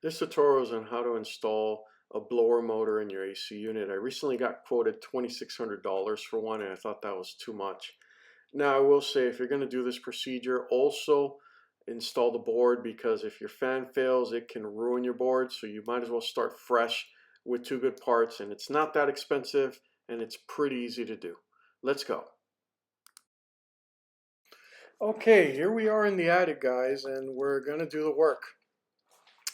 This tutorial is on how to install a blower motor in your AC unit. I recently got quoted $2,600 for one, and I thought that was too much. Now, I will say, if you're going to do this procedure, also install the board, because if your fan fails, it can ruin your board. So you might as well start fresh with two good parts, and it's not that expensive, and it's pretty easy to do. Let's go. Okay, here we are in the attic, guys, and we're going to do the work.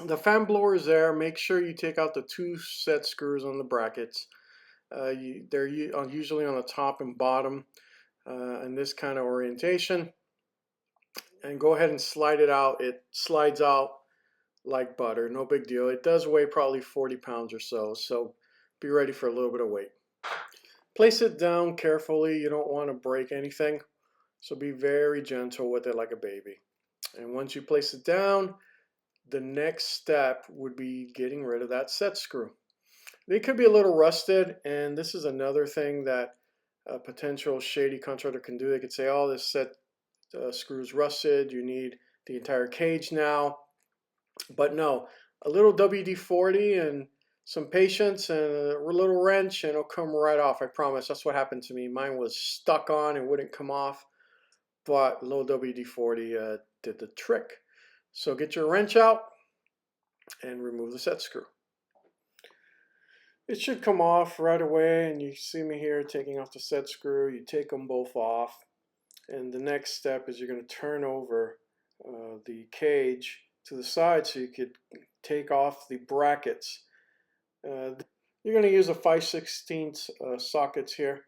The fan blower is there. Make sure you take out the two set screws on the brackets. They're usually on the top and bottom in this kind of orientation. And go ahead and slide it out. It slides out like butter. No big deal. It does weigh probably 40 pounds or so, so be ready for a little bit of weight. Place it down carefully. You don't want to break anything, so be very gentle with it like a baby. And once you place it down, the next step would be getting rid of that set screw. They could be a little rusted, and this is another thing that a potential shady contractor can do. They could say, oh, this set screw's rusted, you need the entire cage now. But no, a little WD-40 and some patience and a little wrench, and it'll come right off, I promise. That's what happened to me. Mine was stuck on and wouldn't come off, but a little WD-40 did the trick. So get your wrench out and remove the set screw. It should come off right away, and you see me here taking off the set screw. You take them both off, and the next step is you're going to turn over the cage to the side so you could take off the brackets. You're going to use a 5/16 sockets here,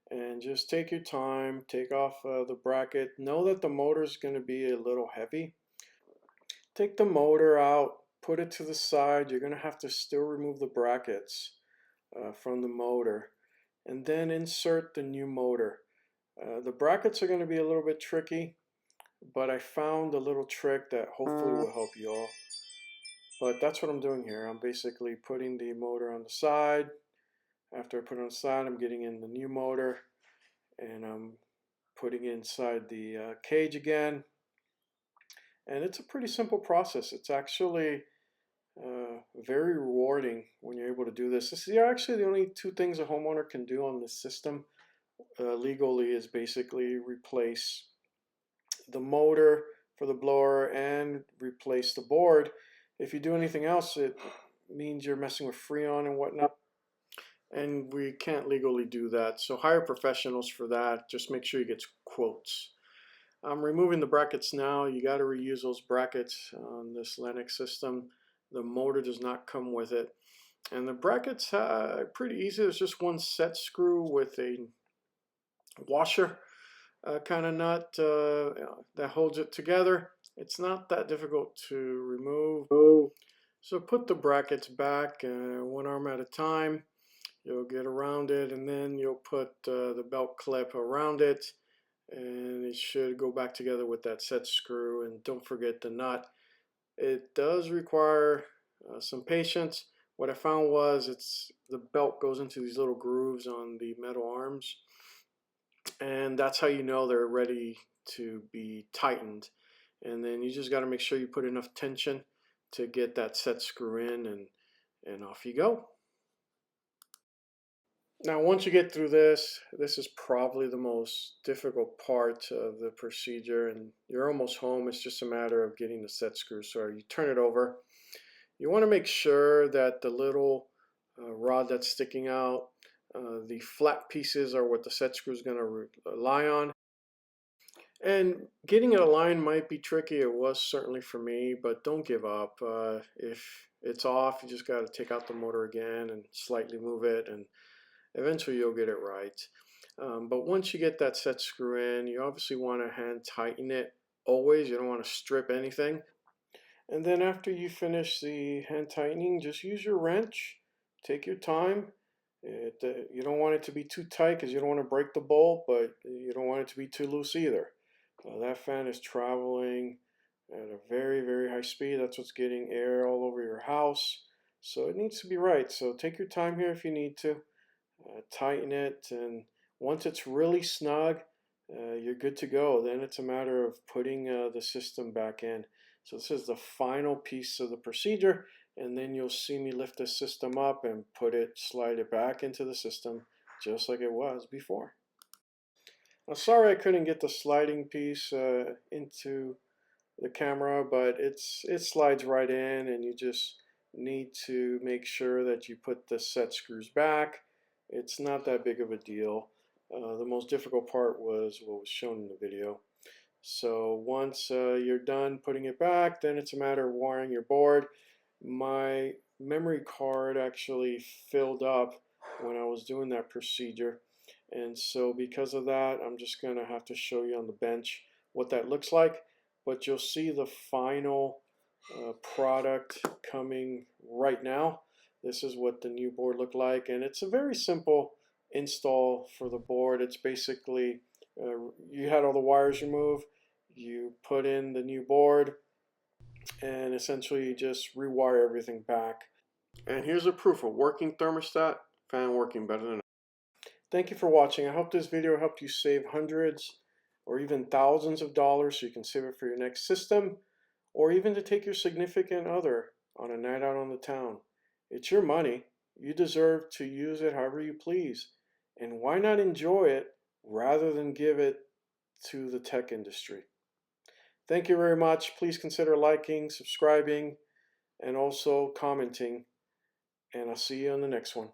and just take your time, take off the bracket. Know that the motor is going to be a little heavy. Take the motor out, put it to the side. You're going to have to still remove the brackets from the motor, and then insert the new motor. The brackets are going to be a little bit tricky, but I found a little trick that hopefully will help you all. But that's what I'm doing here. I'm basically putting the motor on the side. After I put it on the side, I'm getting in the new motor, and I'm putting it inside the cage again. And it's a pretty simple process. It's actually very rewarding when you're able to do this. This is actually the only two things a homeowner can do on this system legally, is basically replace the motor for the blower and replace the board. If you do anything else, it means you're messing with Freon and whatnot, and we can't legally do that. So hire professionals for that. Just make sure you get quotes. I'm removing the brackets now. You got to reuse those brackets on this Lennox system. The motor does not come with it. And the brackets are pretty easy. There's just one set screw with a washer kind of nut that holds it together. It's not that difficult to remove. So put the brackets back one arm at a time. You'll get around it, and then you'll put the belt clip around it, and it should go back together with that set screw. And don't forget the nut. It does require some patience. What I found was the belt goes into these little grooves on the metal arms, and that's how you know they're ready to be tightened. And then you just got to make sure you put enough tension to get that set screw in, and off you go. Now, once you get through this is probably the most difficult part of the procedure, and you're almost home. It's just a matter of getting the set screw. So you turn it over. You want to make sure that the little rod that's sticking out, the flat pieces are what the set screw is going to lie on. And getting it aligned might be tricky. It was certainly for me, but don't give up. If it's off, you just got to take out the motor again and slightly move it, and eventually you'll get it right. But once you get that set screw in, you obviously want to hand tighten it always. You don't want to strip anything. And then after you finish the hand tightening, just use your wrench. Take your time. You don't want it to be too tight because you don't want to break the bolt, but you don't want it to be too loose either. That fan is traveling at a very, very high speed. That's what's getting air all over your house. So it needs to be right. So take your time here if you need to. Tighten it, and once it's really snug, you're good to go. Then it's a matter of putting the system back in. So this is the final piece of the procedure, and then you'll see me lift the system up and slide it back into the system just like it was before. I'm sorry I couldn't get the sliding piece into the camera, but it slides right in, and you just need to make sure that you put the set screws back. It's not that big of a deal. The most difficult part was what was shown in the video. So once you're done putting it back, then it's a matter of wiring your board. My memory card actually filled up when I was doing that procedure, and so because of that, I'm just going to have to show you on the bench what that looks like. But you'll see the final product coming right now. This is what the new board looked like, and it's a very simple install for the board. It's basically you had all the wires removed, you put in the new board, and essentially you just rewire everything back. And here's a proof of working thermostat, fan working better than ever. Thank you for watching. I hope this video helped you save hundreds or even thousands of dollars so you can save it for your next system, or even to take your significant other on a night out on the town. It's your money. You deserve to use it however you please. And why not enjoy it rather than give it to the tech industry? Thank you very much. Please consider liking, subscribing, and also commenting. And I'll see you on the next one.